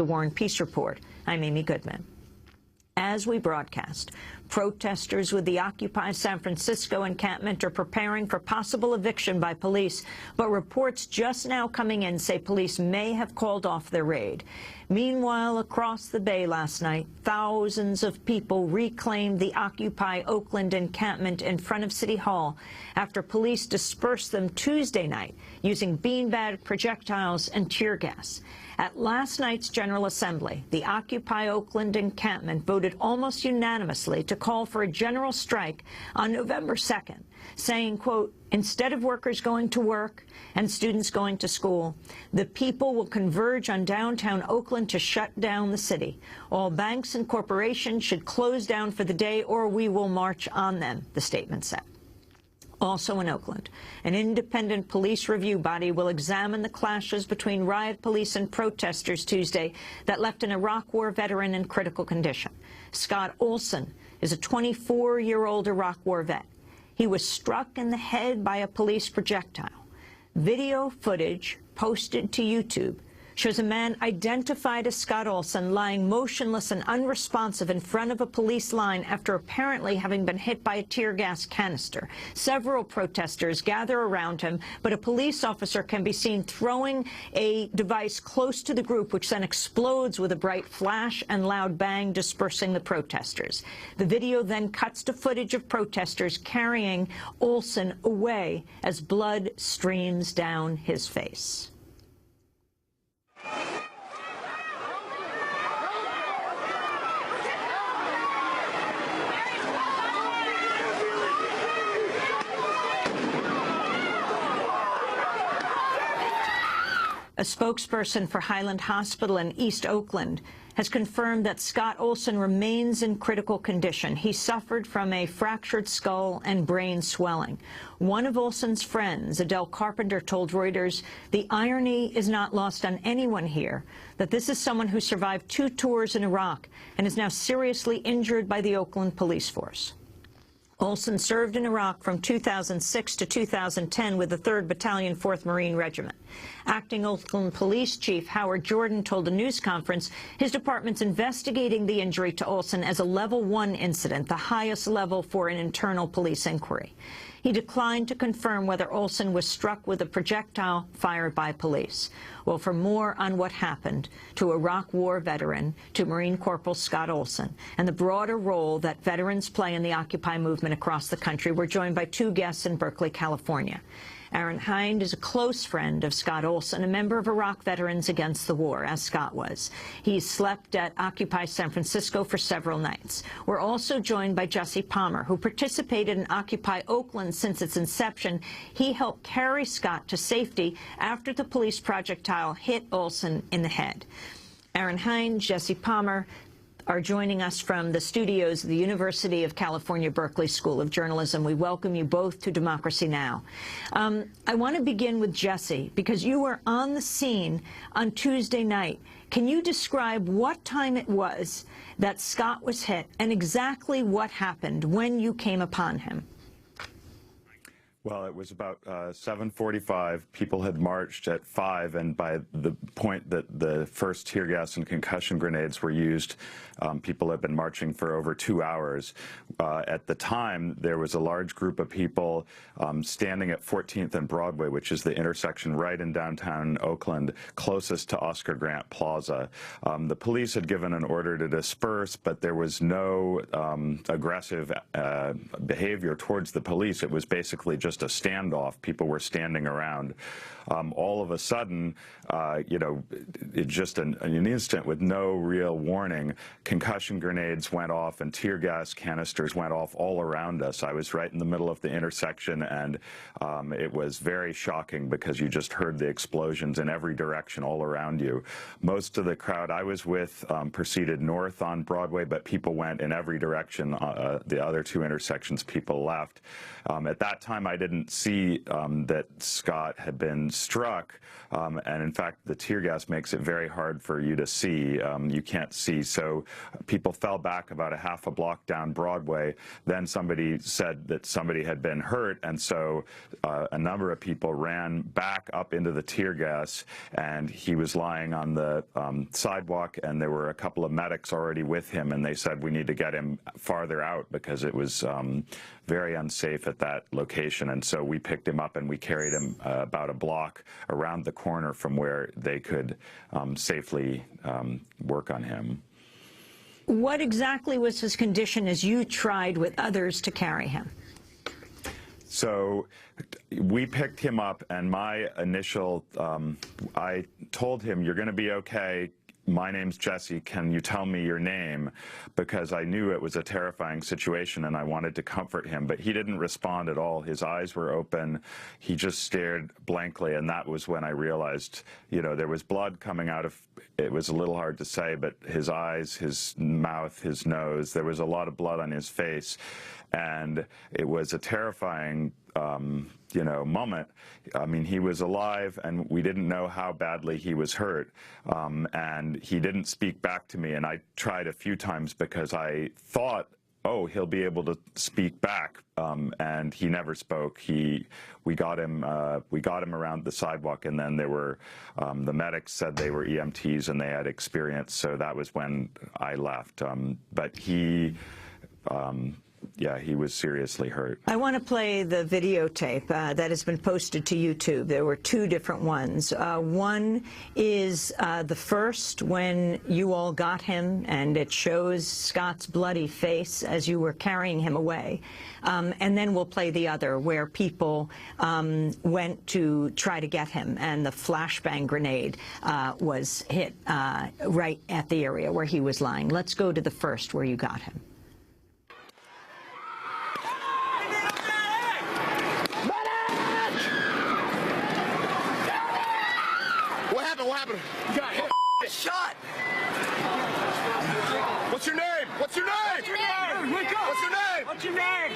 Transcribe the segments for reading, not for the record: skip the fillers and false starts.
the War and Peace Report. I'm Amy Goodman. As we broadcast, protesters with the Occupy San Francisco encampment are preparing for possible eviction by police, but reports just now coming in say police may have called off their raid. Meanwhile, across the Bay last night, thousands of people reclaimed the Occupy Oakland encampment in front of City Hall after police dispersed them Tuesday night using beanbag projectiles and tear gas. At last night's General Assembly, the Occupy Oakland encampment voted almost unanimously to call for a general strike on November 2nd, saying, quote, "Instead of workers going to work and students going to school, the people will converge on downtown Oakland to shut down the city. All banks and corporations should close down for the day or we will march on them," the statement said. Also in Oakland, an independent police review body will examine the clashes between riot police and protesters Tuesday that left an Iraq War veteran in critical condition. Scott Olson is a 24-year-old Iraq War vet. He was struck in the head by a police projectile. Video footage posted to YouTube shows a man identified as Scott Olson lying motionless and unresponsive in front of a police line after apparently having been hit by a tear gas canister. Several protesters gather around him, but a police officer can be seen throwing a device close to the group, which then explodes with a bright flash and loud bang, dispersing the protesters. The video then cuts to footage of protesters carrying Olson away as blood streams down his face. A spokesperson for Highland Hospital in East Oakland has confirmed that Scott Olson remains in critical condition. He suffered from a fractured skull and brain swelling. One of Olson's friends, Adele Carpenter, told Reuters, "The irony is not lost on anyone here, that this is someone who survived 2 tours in Iraq and is now seriously injured by the Oakland police force." Olson served in Iraq from 2006 to 2010 with the 3rd Battalion, 4th Marine Regiment. Acting Oakland Police Chief Howard Jordan told a news conference his department's investigating the injury to Olson as a Level 1 incident, the highest level for an internal police inquiry. He declined to confirm whether Olson was struck with a projectile fired by police. Well, for more on what happened to Iraq War veteran, to Marine Corporal Scott Olson, and the broader role that veterans play in the Occupy movement across the country, we're joined by 2 guests in Berkeley, California. Aaron Hind is a close friend of Scott Olson, a member of Iraq Veterans Against the War, as Scott was. He slept at Occupy San Francisco for several nights. We're also joined by Jesse Palmer, who participated in Occupy Oakland since its inception. He helped carry Scott to safety after the police projectile hit Olson in the head. Aaron Hind, Jesse Palmer are joining us from the studios of the University of California, Berkeley School of Journalism. We welcome you both to Democracy Now! I want to begin with Jesse, because you were on the scene on Tuesday night. Can you describe what time it was that Scott was hit and exactly what happened when you came upon him? Well, it was about 7:45. People had marched at 5, and by the point that the first tear gas and concussion grenades were used, people had been marching for over 2 hours. At the time, there was a large group of people standing at 14th and Broadway, which is the intersection right in downtown Oakland, closest to Oscar Grant Plaza. The police had given an order to disperse, but there was no aggressive behavior towards the police. It was basically just a standoff. People were standing around. All of a sudden, it just in an instant with no real warning, concussion grenades went off and tear gas canisters went off all around us. I was right in the middle of the intersection, and it was very shocking because you just heard the explosions in every direction all around you. Most of the crowd I was with proceeded north on Broadway, but people went in every direction. The other 2 intersections, people left. At that time, I didn't see that Scott had been struck, and in fact, the tear gas makes it very hard for you to see. You can't see, so people fell back about a half a block down Broadway. Then somebody said that somebody had been hurt, and so a number of people ran back up into the tear gas, and he was lying on the sidewalk, and there were a couple of medics already with him, and they said, we need to get him farther out because it was very unsafe at that location. And so we picked him up and we carried him about a block around the corner from where they could safely work on him. What exactly was his condition as you tried with others to carry him? So we picked him up, and my initial, I told him, you're going to be okay. My name's Jesse, can you tell me your name? Because I knew it was a terrifying situation and I wanted to comfort him, but he didn't respond at all. His eyes were open. He just stared blankly, and that was when I realized, you know, there was blood coming out of, it was a little hard to say, but his eyes, his mouth, his nose, there was a lot of blood on his face, and it was a terrifying you know, moment. I mean, he was alive, and we didn't know how badly he was hurt, and he didn't speak back to me, and I tried a few times because I thought, oh, he'll be able to speak back, and he never spoke. We got him around the sidewalk, and then there were, the medics said they were EMTs and they had experience, so that was when I left. But he, yeah, he was seriously hurt. I want to play the videotape that has been posted to YouTube. There were two different ones. One is the first when you all got him, and it shows Scott's bloody face as you were carrying him away. And then we'll play the other where people went to try to get him, and the flashbang grenade was hit right at the area where he was lying. Let's go to the first where you got him. What happened? You got hit. Shot. What's your name? What's your name? What's your name? Wake up. What's your name? What's your name?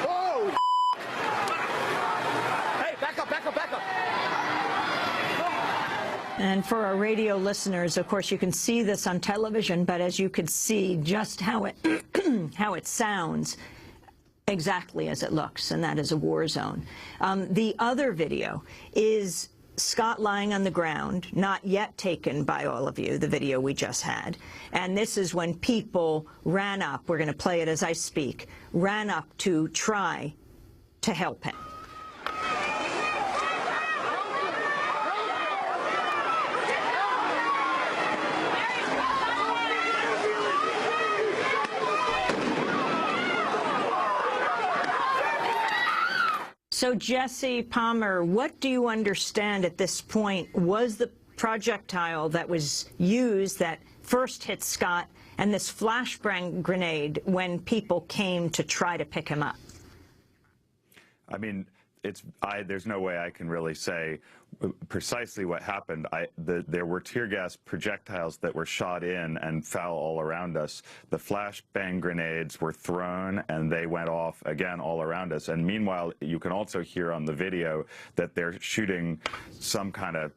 Oh! Hey, back up, back up, back up. And for our radio listeners, of course, you can see this on television, but as you could see just how it how it sounds exactly as it looks, and that is a war zone. The other video is Scott lying on the ground, not yet taken by all of you, the video we just had. And this is when people ran up, we're going to play it as I speak, ran up to try to help him. So, Jesse Palmer, what do you understand at this point was the projectile that was used that first hit Scott and this flashbang grenade when people came to try to pick him up? I mean, there's no way I can really say precisely what happened. There were tear gas projectiles that were shot in and fell all around us. The flashbang grenades were thrown and they went off again all around us. And meanwhile, you can also hear on the video that they're shooting some kind of,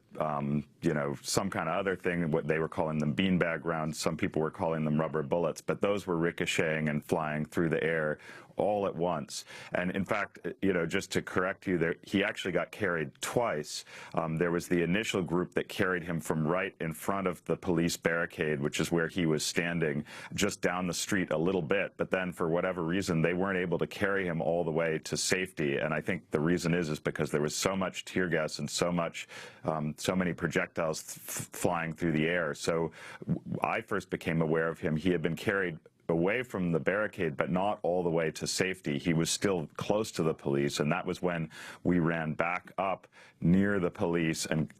you know, some kind of other thing. What they were calling them beanbag rounds. Some people were calling them rubber bullets, but those were ricocheting and flying through the air all at once. And in fact, you know, just to correct you, he actually got carried twice. There was the initial group that carried him from right in front of the police barricade, which is where he was standing, just down the street a little bit. But then for whatever reason, they weren't able to carry him all the way to safety. And I think the reason is because there was so much tear gas and so many projectiles flying through the air. So I first became aware of him. He had been carried away from the barricade, but not all the way to safety. He was still close to the police, and that was when we ran back up near the police and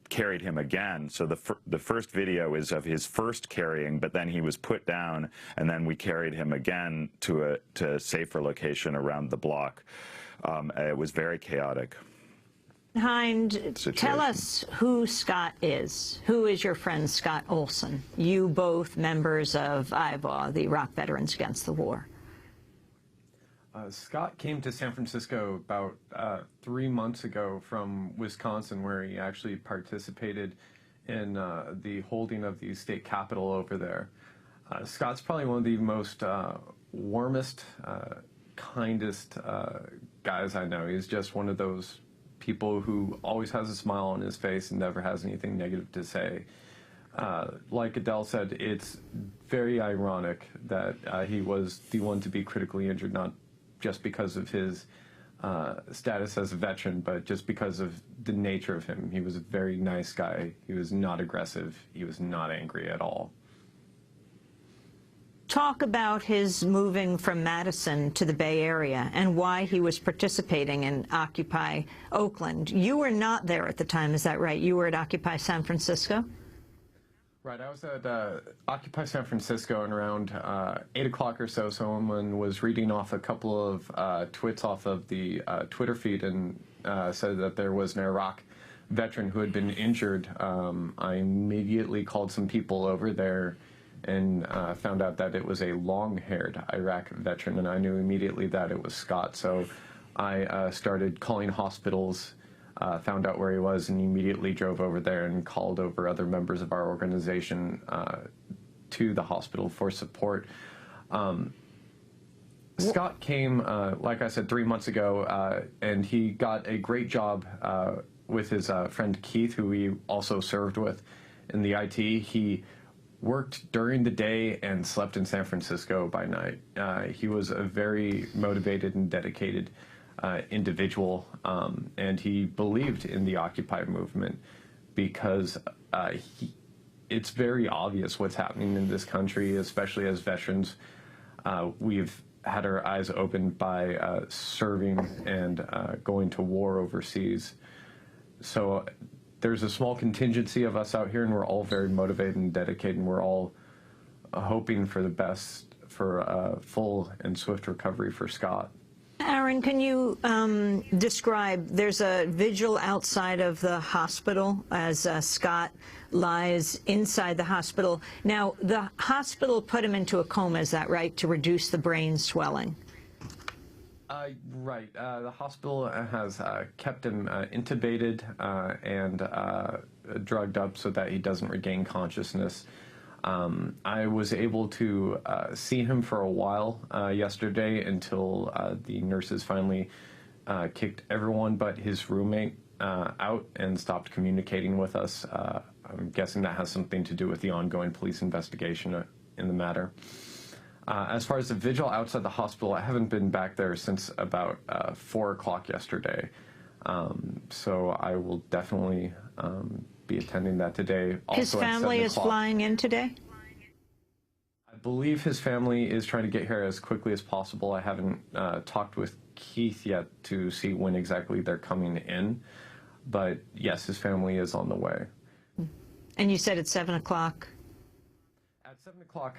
carried him again. So the first video is of his first carrying, but then he was put down, and then we carried him again to a safer location around the block. It was very chaotic. Hind, Situation. tell us who Scott is. Who is your friend Scott Olson? You both members of IVAW, the Iraq Veterans Against the War. Scott came to San Francisco about 3 months ago from Wisconsin, where he actually participated in the holding of the state capitol over there. Scott's probably one of the most warmest, kindest guys I know. He's just one of those people who always has a smile on his face and never has anything negative to say. Like Adele said, it's very ironic that he was the one to be critically injured, not just because of his status as a veteran, but just because of the nature of him. He was a very nice guy. He was not aggressive. He was not angry at all. Talk about his moving from Madison to the Bay Area and why he was participating in Occupy Oakland. You were not there at the time, is that right? You were at Occupy San Francisco? Right, I was at Occupy San Francisco, and around 8 o'clock or so, someone was reading off a couple of twits off of the Twitter feed and said that there was an Iraq veteran who had been injured. I immediately called some people over there and found out that it was a long-haired Iraq veteran, and I knew immediately that it was Scott. So I started calling hospitals, found out where he was, and immediately drove over there and called over other members of our organization to the hospital for support. Scott came, like I said, 3 months ago, and he got a great job with his friend Keith, who he also served with in the IT. He worked during the day and slept in San Francisco by night. He was a very motivated and dedicated individual, and he believed in the Occupy movement because it's very obvious what's happening in this country, especially as veterans. We've had our eyes opened by serving and going to war overseas. So there's a small contingency of us out here, and we're all very motivated and dedicated, and we're all hoping for the best for a full and swift recovery for Scott. Aaron, can you describe, there's a vigil outside of the hospital as Scott lies inside the hospital. Now, the hospital put him into a coma, is that right, to reduce the brain swelling? Right. The hospital has kept him intubated and drugged up so that he doesn't regain consciousness. I was able to see him for a while yesterday until the nurses finally kicked everyone but his roommate out and stopped communicating with us. I'm guessing that has something to do with the ongoing police investigation in the matter. As far as the vigil outside the hospital, I haven't been back there since about 4 o'clock yesterday. So I will definitely be attending that today. Also his family is flying in today? I believe his family is trying to get here as quickly as possible. I haven't talked with Keith yet to see when exactly they're coming in. But yes, his family is on the way. And you said at 7 o'clock? At 7 o'clock,